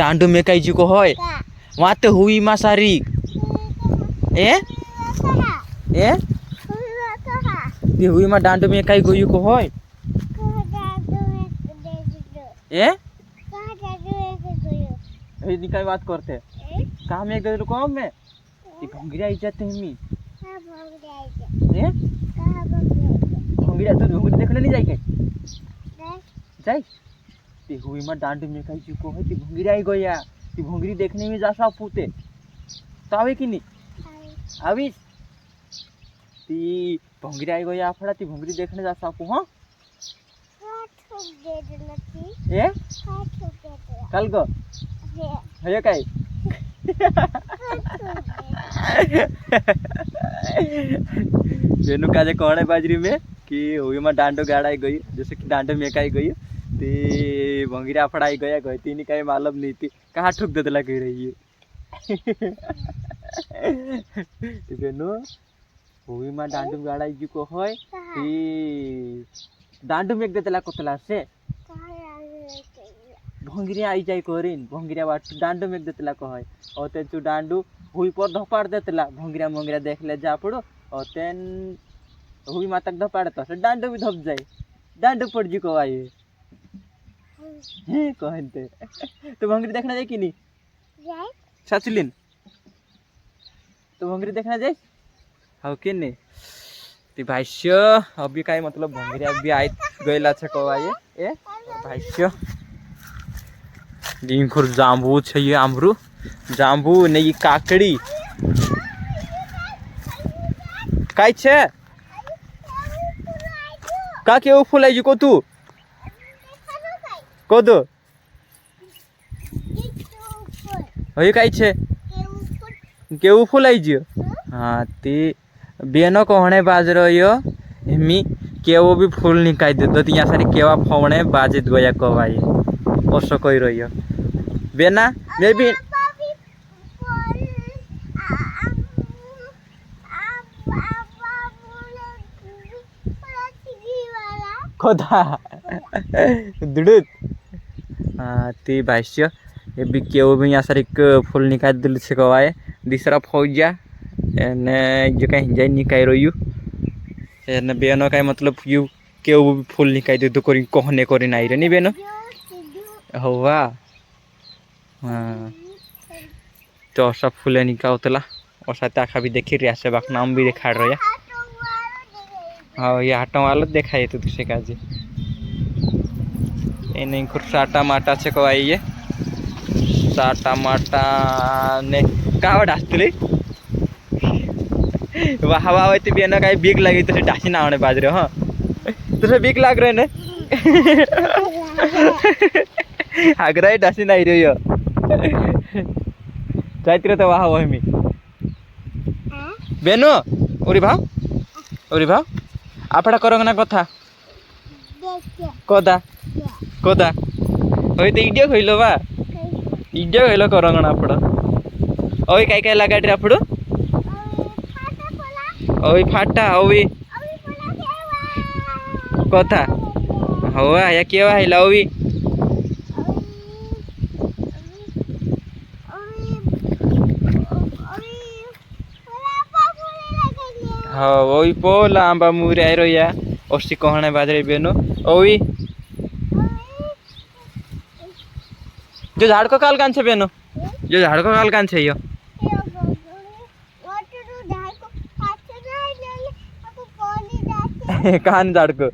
डांडू में कई जी को होय वहाँ ते हुई मा सारी ए ते हुई मा डांडू में कई गोयू को होय ए निकाय बात करते कहाँ में गए को में भंगिरा आई जाते हैं मी ए भंगिरा तो भंगिरा देखने नहीं जाए के जाई ते हुई मा डांडू में कई जी को है ते भंगिरा आई गया ते भंगिरी देखने में जा सा पूते तो आवे कि नहीं आवी ती भंगिरा आई गया आपड़ा ती भंगिरी देखने जा सा पू हां ए कल को है काय बेनु काजे कोणे बाजरी में कि हुई में डांडो गाड़ाई गई जैसे कि डांडो में काई गई ते भंगिरा फड़ाई गया गई तीन कहीं मालूम नहीं थी कहाँ ठुक दे लगी रही है बेनु हुई में डांडो गाड़ाई जी को होय कि डांडू में देला कोतला से भंगिरिया आई जाई कोरिन भंगिरिया बाट डांडू में देतला को है और ते तू डांडू हुई पर धपाड़ देतला भंगिरिया मंगिरिया देख ले जा पड़ो और तेन हुई मातक धपाड़ तो डांडू भी धप जाए डांडू पड़ जी को आई है कहते तो भंगिरी देखना जाए कि नहीं जाए सचलिन तो भंगिरी देखना जाए हाउ कि नहीं ती भाष्य अभी काय मतलब भंगिरिया भी आई गयला छे को आई ए भाष्य जिनखुर जांबू छे ये आमरू जांबू ने ये काकड़ी काय छे का केव फुलाई जी को तू को दो होय काय छे केव फुलाई जी हां ती बेनो कोहणे बाज रहियो एमी केवो भी फूल निकाय दे तो तिया सारी केवा फवणे बाजित गया को भाई ओसो कोई रहियो बेना मे भी खोदा दुडुत ती भाष्य ये भी केव भी यहाँ सारी फूल निकाल दिल से कवाए दूसरा फौजा ने जो कहीं जाए निकाय रहियो ने बेनो का मतलब यू केव भी फूल निकाय दे तो कोरी कहने कोरी नहीं रे नहीं बेनो हवा हाँ तो सब फूले निकालतला और साथ आखा भी देखी रहा से बाक नाम भी देखा रहा हाँ ये आटा वाला देखा है तो दूसरे का जी ये नहीं कुछ साटा माटा से को आई है साटा माटा ने कहाँ डालते ले वाह वाह वैसे भी है ना कहीं बिग लगी तो डासी ना होने बाज रहे हाँ तो बिग लग रहे ने आग्रह डासी नहीं रही हो जाती तो वाह वही में बेनो ओरी भाव आपड़ा करो ना कथा कोदा कोदा होय तो इडियो खइलो बा इडियो खइलो करो ना आपड़ा ओय काय काय लगा रे आपड़ो ओय फाटा ओय कथा हवा या केवा है लावी हाँ वही पोला आंबा मुरे आए रोया ओसी कहने बाजरे बेनो ओई जो झाड़ को काल कान छे बेनो जो झाड़ को काल कान छे यो कान झाड़ को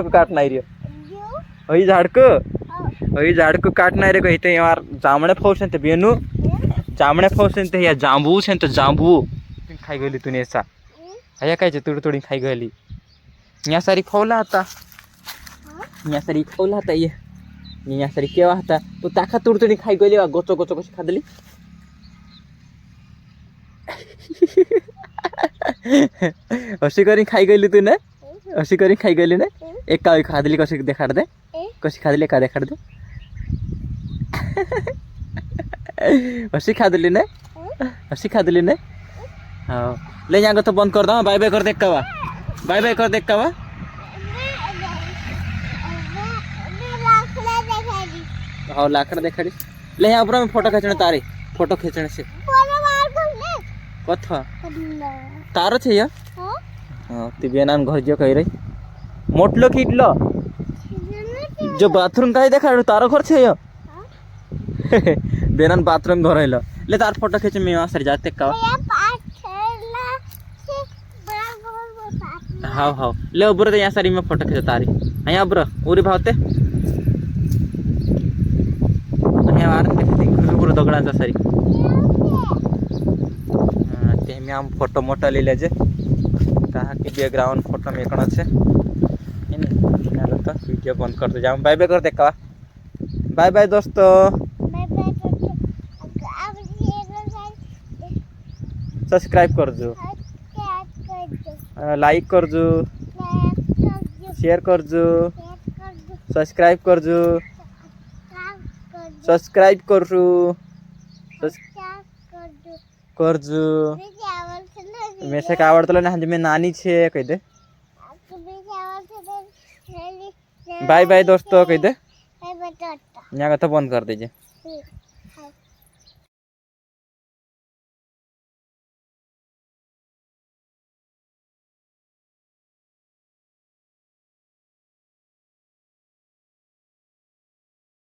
काट नहीं रियो वही झाड़ को काट नहीं रे कही तो यार जामने फौसन ते बेनो जामने फौसन ते या जांबू छे तो जांबू खाई गली तूने ऐसा आया काय तोड़ तोड़ी खाई गली यहाँ सारी फौला था यहाँ सारी फौला था ये यहाँ सारी केवा था तो ताखा तोड़ तोड़ी खाई गली गोचो गोचो गोचो खादली अशी करी खाई गली तूने अशी करी खाई गली ने एक का खादली कशी देखा दे कशी खादली का देखा दे अशी खादली ने अशी खादली ने हाँ ले जाएंगे तो बंद कर दो बाय बाय कर देख का बाय बाय कर देख का हाँ लाकड़ा देखाड़ी ले यहाँ ऊपर में फोटो खींचने तारी फोटो खींचने से कथा तार छे या हाँ ती बेनान घर जो कह रही मोटलो कीटलो जो बाथरूम का ही देखा तारो घर छे या बेनान बाथरूम घर है ले तार फोटो खींच में वहाँ सर जाते का हाँ हाँ ले उबर तो यहाँ सारी में फोटो खींच तारी यहाँ उबर उरी भावते यहाँ वार उबर दगड़ा सारी ते में आम फोटो मोटो ले लेजे कहा कि बैकग्राउंड फोटो में कौन अच्छे तो वीडियो बंद कर दे जाऊँ बाय बाय कर दे का बाय बाय दोस्तों सब्सक्राइब कर जो लाइक कर जो शेयर कर जो सब्सक्राइब कर जो सब्सक्राइब कर जो में से का आवड़तो ना हंज में नानी छे कह दे बाय बाय दोस्तों कह दे यहाँ का तो बंद कर दीजिए।